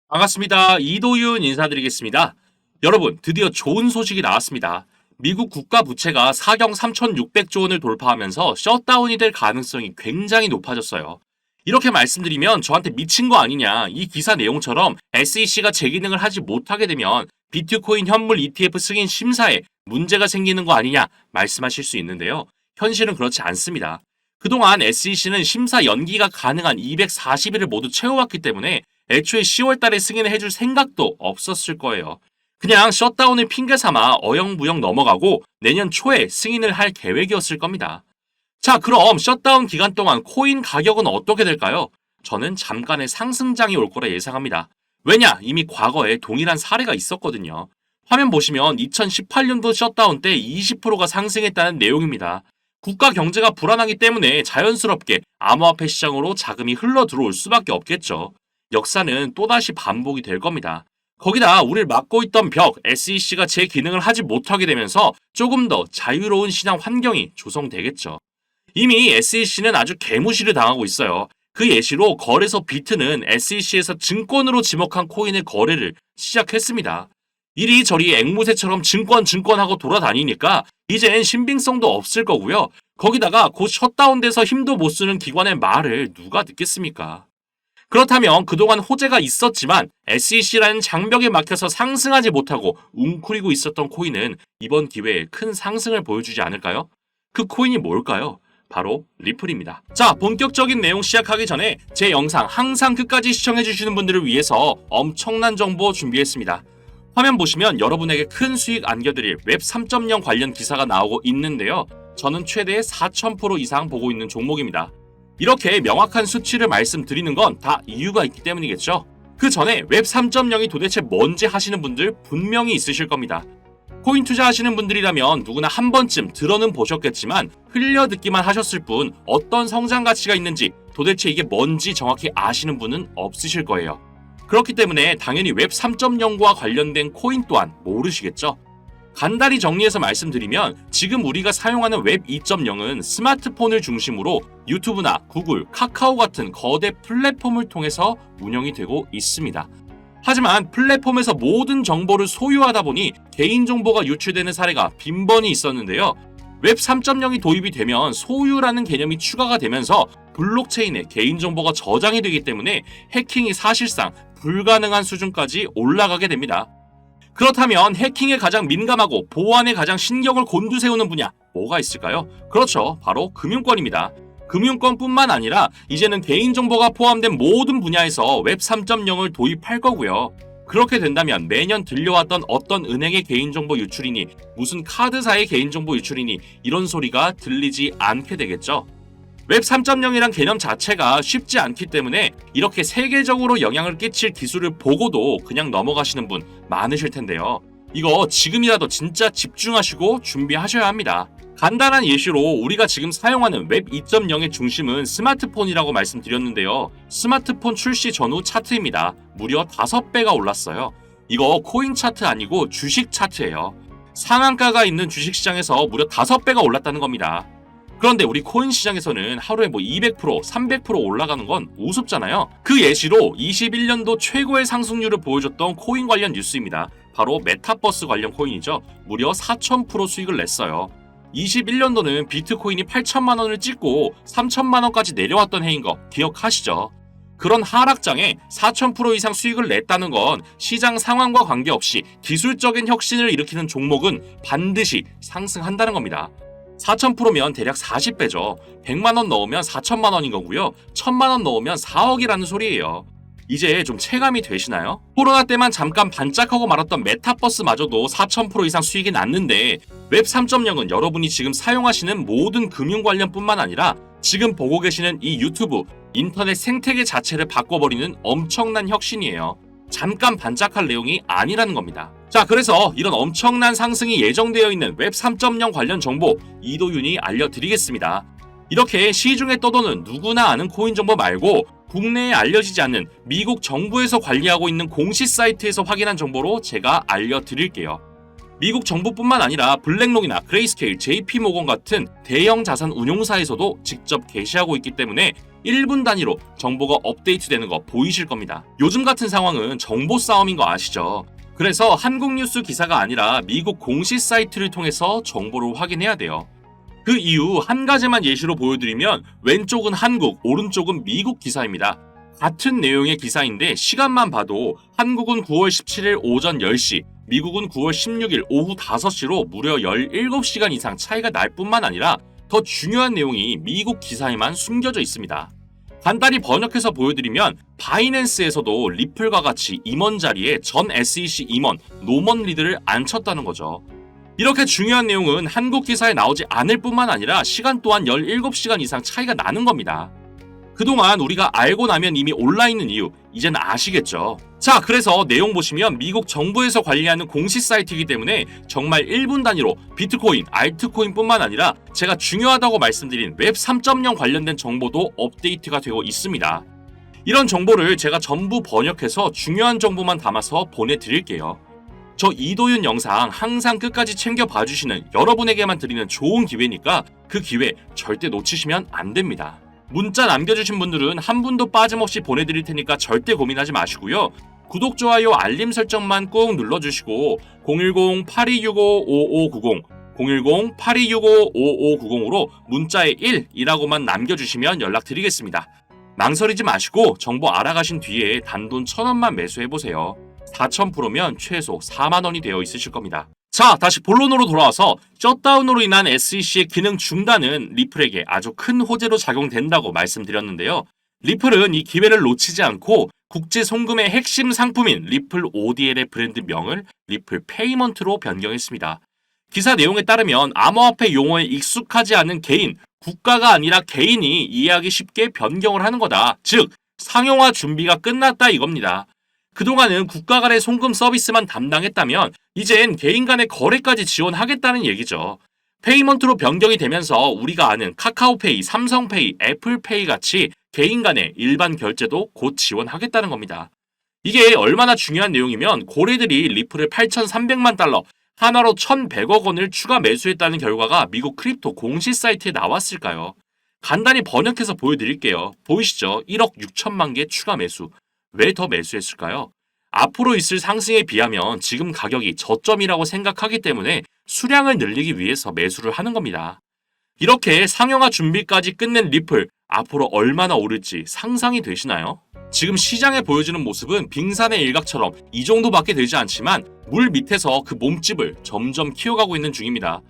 반갑습니다. 이도윤 인사드리겠습니다. 여러분, 드디어 좋은 소식이 나왔습니다. 미국 국가 부채가 사경 3,600조 원을 돌파하면서 셧다운이 될 가능성이 굉장히 높아졌어요. 이렇게 말씀드리면 저한테 미친 거 아니냐, 이 기사 내용처럼 SEC가 제 기능을 하지 못하게 되면 비트코인 현물 ETF 승인 심사에 문제가 생기는 거 아니냐 말씀하실 수 있는데요. 현실은 그렇지 않습니다. 그동안 SEC는 심사 연기가 가능한 240일을 모두 채워왔기 때문에 애초에 10월 달에 승인을 해줄 생각도 없었을 거예요. 그냥 셧다운을 핑계 삼아 어영부영 넘어가고 내년 초에 승인을 할 계획이었을 겁니다. 자, 그럼 셧다운 기간 동안 코인 가격은 어떻게 될까요? 저는 잠깐의 상승장이 올 거라 예상합니다. 왜냐? 이미 과거에 동일한 사례가 있었거든요. 화면 보시면 2018년도 셧다운 때 20%가 상승했다는 내용입니다. 국가 경제가 불안하기 때문에 자연스럽게 암호화폐 시장으로 자금이 흘러 들어올 수밖에 없겠죠. 역사는 또다시 반복이 될 겁니다. 거기다 우리를 막고 있던 벽, SEC가 제 기능을 하지 못하게 되면서 조금 더 자유로운 시장 환경이 조성되겠죠. 이미 SEC는 아주 개무시를 당하고 있어요. 그 예시로 거래소 비트는 SEC에서 증권으로 지목한 코인의 거래를 시작했습니다. 이리저리 앵무새처럼 증권하고 돌아다니니까 이젠 신빙성도 없을 거고요. 거기다가 곧 셧다운돼서 힘도 못 쓰는 기관의 말을 누가 듣겠습니까? 그렇다면 그동안 호재가 있었지만 SEC라는 장벽에 막혀서 상승하지 못하고 웅크리고 있었던 코인은 이번 기회에 큰 상승을 보여주지 않을까요? 그 코인이 뭘까요? 바로 리플입니다. 자, 본격적인 내용 시작하기 전에 제 영상 항상 끝까지 시청해주시는 분들을 위해서 엄청난 정보 준비했습니다. 화면 보시면 여러분에게 큰 수익 안겨드릴 웹 3.0 관련 기사가 나오고 있는데요. 저는 최대 4,000% 이상 보고 있는 종목입니다. 이렇게 명확한 수치를 말씀드리는 건 다 이유가 있기 때문이겠죠. 그 전에 웹 3.0이 도대체 뭔지 하시는 분들 분명히 있으실 겁니다. 코인 투자하시는 분들이라면 누구나 한 번쯤 들어는 보셨겠지만 흘려듣기만 하셨을 뿐 어떤 성장 가치가 있는지 도대체 이게 뭔지 정확히 아시는 분은 없으실 거예요. 그렇기 때문에 당연히 웹 3.0과 관련된 코인 또한 모르시겠죠. 간단히 정리해서 말씀드리면 지금 우리가 사용하는 웹 2.0은 스마트폰을 중심으로 유튜브나 구글, 카카오 같은 거대 플랫폼을 통해서 운영이 되고 있습니다. 하지만 플랫폼에서 모든 정보를 소유하다 보니 개인정보가 유출되는 사례가 빈번히 있었는데요. 웹 3.0이 도입이 되면 소유라는 개념이 추가가 되면서 블록체인에 개인정보가 저장이 되기 때문에 해킹이 사실상 불가능한 수준까지 올라가게 됩니다. 그렇다면 해킹에 가장 민감하고 보안에 가장 신경을 곤두세우는 분야 뭐가 있을까요? 그렇죠. 바로 금융권입니다. 금융권뿐만 아니라 이제는 개인정보가 포함된 모든 분야에서 웹 3.0을 도입할 거고요. 그렇게 된다면 매년 들려왔던 어떤 은행의 개인정보 유출이니 무슨 카드사의 개인정보 유출이니 이런 소리가 들리지 않게 되겠죠. 웹 3.0이란 개념 자체가 쉽지 않기 때문에 이렇게 세계적으로 영향을 끼칠 기술을 보고도 그냥 넘어가시는 분 많으실 텐데요. 이거 지금이라도 진짜 집중하시고 준비하셔야 합니다. 간단한 예시로 우리가 지금 사용하는 웹 2.0의 중심은 스마트폰이라고 말씀드렸는데요. 스마트폰 출시 전후 차트입니다. 무려 5배가 올랐어요. 이거 코인 차트 아니고 주식 차트예요. 상한가가 있는 주식시장에서 무려 5배가 올랐다는 겁니다. 그런데 우리 코인 시장에서는 하루에 200%, 300% 올라가는 건 우습잖아요. 그 예시로 21년도 최고의 상승률을 보여줬던 코인 관련 뉴스입니다. 바로 메타버스 관련 코인이죠. 무려 4,000% 수익을 냈어요. 21년도는 비트코인이 8천만 원을 찍고 3천만 원까지 내려왔던 해인 거 기억하시죠? 그런 하락장에 4,000% 이상 수익을 냈다는 건 시장 상황과 관계없이 기술적인 혁신을 일으키는 종목은 반드시 상승한다는 겁니다. 4,000%면 대략 40배죠. 100만 원 넣으면 4천만 원인 거고요. 1,000만 원 넣으면 4억이라는 소리예요. 이제 좀 체감이 되시나요? 코로나 때만 잠깐 반짝하고 말았던 메타버스마저도 4,000% 이상 수익이 났는데 웹 3.0은 여러분이 지금 사용하시는 모든 금융 관련뿐만 아니라 지금 보고 계시는 이 유튜브, 인터넷 생태계 자체를 바꿔버리는 엄청난 혁신이에요. 잠깐 반짝할 내용이 아니라는 겁니다. 자, 그래서 이런 엄청난 상승이 예정되어 있는 웹 3.0 관련 정보 이도윤이 알려드리겠습니다. 이렇게 시중에 떠도는 누구나 아는 코인 정보 말고 국내에 알려지지 않는 미국 정부에서 관리하고 있는 공시 사이트에서 확인한 정보로 제가 알려드릴게요. 미국 정부뿐만 아니라 블랙록이나 그레이스케일, JP모건 같은 대형 자산 운용사에서도 직접 게시하고 있기 때문에 1분 단위로 정보가 업데이트되는 거 보이실 겁니다. 요즘 같은 상황은 정보 싸움인 거 아시죠? 그래서 한국 뉴스 기사가 아니라 미국 공식 사이트를 통해서 정보를 확인해야 돼요. 그 이유 한 가지만 예시로 보여드리면 왼쪽은 한국, 오른쪽은 미국 기사입니다. 같은 내용의 기사인데 시간만 봐도 한국은 9월 17일 오전 10시, 미국은 9월 16일 오후 5시로 무려 17시간 이상 차이가 날 뿐만 아니라 더 중요한 내용이 미국 기사에만 숨겨져 있습니다. 간단히 번역해서 보여드리면 바이낸스에서도 리플과 같이 임원 자리에 전 SEC 임원 노먼 리드를 앉혔다는 거죠. 이렇게 중요한 내용은 한국 기사에 나오지 않을 뿐만 아니라 시간 또한 17시간 이상 차이가 나는 겁니다. 그동안 우리가 알고 나면 이미 올라있는 이유 이젠 아시겠죠? 자, 그래서 내용 보시면 미국 정부에서 관리하는 공식 사이트이기 때문에 정말 1분 단위로 비트코인, 알트코인 뿐만 아니라 제가 중요하다고 말씀드린 웹 3.0 관련된 정보도 업데이트가 되고 있습니다. 이런 정보를 제가 전부 번역해서 중요한 정보만 담아서 보내드릴게요. 저 이도윤 영상 항상 끝까지 챙겨 봐주시는 여러분에게만 드리는 좋은 기회니까 그 기회 절대 놓치시면 안 됩니다. 문자 남겨주신 분들은 한 분도 빠짐없이 보내드릴 테니까 절대 고민하지 마시고요. 구독, 좋아요, 알림 설정만 꾹 눌러주시고 010-8265-5590 010-8265-5590으로 문자에 1이라고만 남겨주시면 연락드리겠습니다. 망설이지 마시고 정보 알아가신 뒤에 단돈 1,000원만 매수해보세요. 4,000%면 최소 4만원이 되어 있으실 겁니다. 자, 다시 본론으로 돌아와서 셧다운으로 인한 SEC의 기능 중단은 리플에게 아주 큰 호재로 작용된다고 말씀드렸는데요. 리플은 이 기회를 놓치지 않고 국제 송금의 핵심 상품인 리플 ODL의 브랜드명을 리플 페이먼트로 변경했습니다. 기사 내용에 따르면 암호화폐 용어에 익숙하지 않은 개인, 국가가 아니라 개인이 이해하기 쉽게 변경을 하는 거다. 즉, 상용화 준비가 끝났다 이겁니다. 그동안은 국가 간의 송금 서비스만 담당했다면 이젠 개인 간의 거래까지 지원하겠다는 얘기죠. 페이먼트로 변경이 되면서 우리가 아는 카카오페이, 삼성페이, 애플페이 같이 개인 간의 일반 결제도 곧 지원하겠다는 겁니다. 이게 얼마나 중요한 내용이면 고래들이 리플을 8,300만 달러, 하나로 1,100억 원을 추가 매수했다는 결과가 미국 크립토 공식 사이트에 나왔을까요? 간단히 번역해서 보여드릴게요. 보이시죠? 1억 6천만 개 추가 매수. 왜 더 매수했을까요? 앞으로 있을 상승에 비하면 지금 가격이 저점이라고 생각하기 때문에 수량을 늘리기 위해서 매수를 하는 겁니다. 이렇게 상용화 준비까지 끝낸 리플, 앞으로 얼마나 오를지 상상이 되시나요? 지금 시장에 보여주는 모습은 빙산의 일각처럼 이 정도밖에 되지 않지만 물 밑에서 그 몸집을 점점 키워가고 있는 중입니다.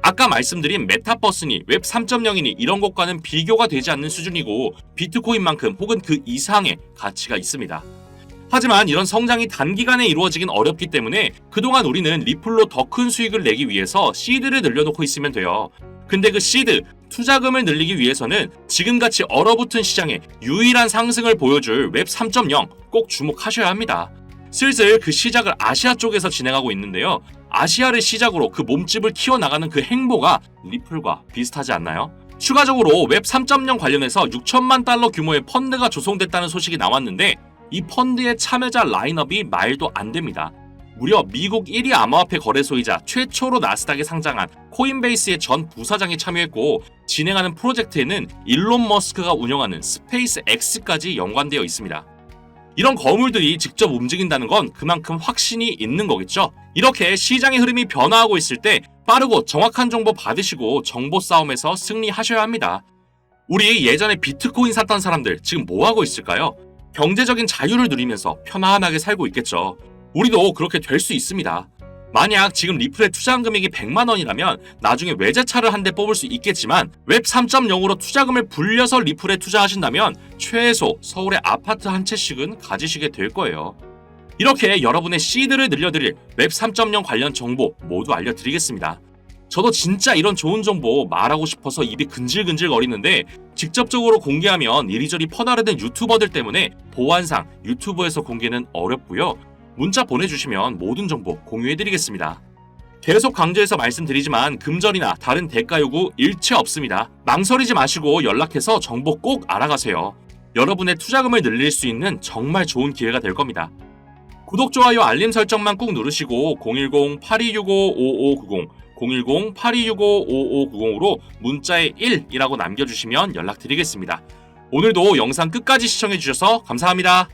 아까 말씀드린 메타버스니 웹 3.0이니 이런 것과는 비교가 되지 않는 수준이고 비트코인만큼 혹은 그 이상의 가치가 있습니다. 하지만 이런 성장이 단기간에 이루어지긴 어렵기 때문에 그동안 우리는 리플로 더 큰 수익을 내기 위해서 시드를 늘려놓고 있으면 돼요. 근데 그 시드, 투자금을 늘리기 위해서는 지금같이 얼어붙은 시장에 유일한 상승을 보여줄 웹 3.0 꼭 주목하셔야 합니다. 슬슬 그 시작을 아시아 쪽에서 진행하고 있는데요. 아시아를 시작으로 그 몸집을 키워나가는 그 행보가 리플과 비슷하지 않나요? 추가적으로 웹 3.0 관련해서 6천만 달러 규모의 펀드가 조성됐다는 소식이 나왔는데 이 펀드의 참여자 라인업이 말도 안 됩니다. 무려 미국 1위 암호화폐 거래소이자 최초로 나스닥에 상장한 코인베이스의 전 부사장이 참여했고 진행하는 프로젝트에는 일론 머스크가 운영하는 스페이스 X까지 연관되어 있습니다. 이런 거물들이 직접 움직인다는 건 그만큼 확신이 있는 거겠죠. 이렇게 시장의 흐름이 변화하고 있을 때 빠르고 정확한 정보 받으시고 정보 싸움에서 승리하셔야 합니다. 우리 예전에 비트코인 샀던 사람들 지금 뭐 하고 있을까요? 경제적인 자유를 누리면서 편안하게 살고 있겠죠. 우리도 그렇게 될 수 있습니다. 만약 지금 리플의 투자한 금액이 100만 원이라면 나중에 외제차를 한 대 뽑을 수 있겠지만 웹 3.0으로 투자금을 불려서 리플에 투자하신다면 최소 서울의 아파트 한 채씩은 가지시게 될 거예요. 이렇게 여러분의 시드를 늘려드릴 웹 3.0 관련 정보 모두 알려드리겠습니다. 저도 진짜 이런 좋은 정보 말하고 싶어서 입이 근질근질 거리는데 직접적으로 공개하면 이리저리 퍼나르는 유튜버들 때문에 보안상 유튜브에서 공개는 어렵고요. 문자 보내주시면 모든 정보 공유해드리겠습니다. 계속 강조해서 말씀드리지만 금전이나 다른 대가 요구 일체 없습니다. 망설이지 마시고 연락해서 정보 꼭 알아가세요. 여러분의 투자금을 늘릴 수 있는 정말 좋은 기회가 될 겁니다. 구독, 좋아요, 알림 설정만 꾹 누르시고 010-8265-5590, 010-8265-5590으로 문자에 1이라고 남겨주시면 연락드리겠습니다. 오늘도 영상 끝까지 시청해주셔서 감사합니다.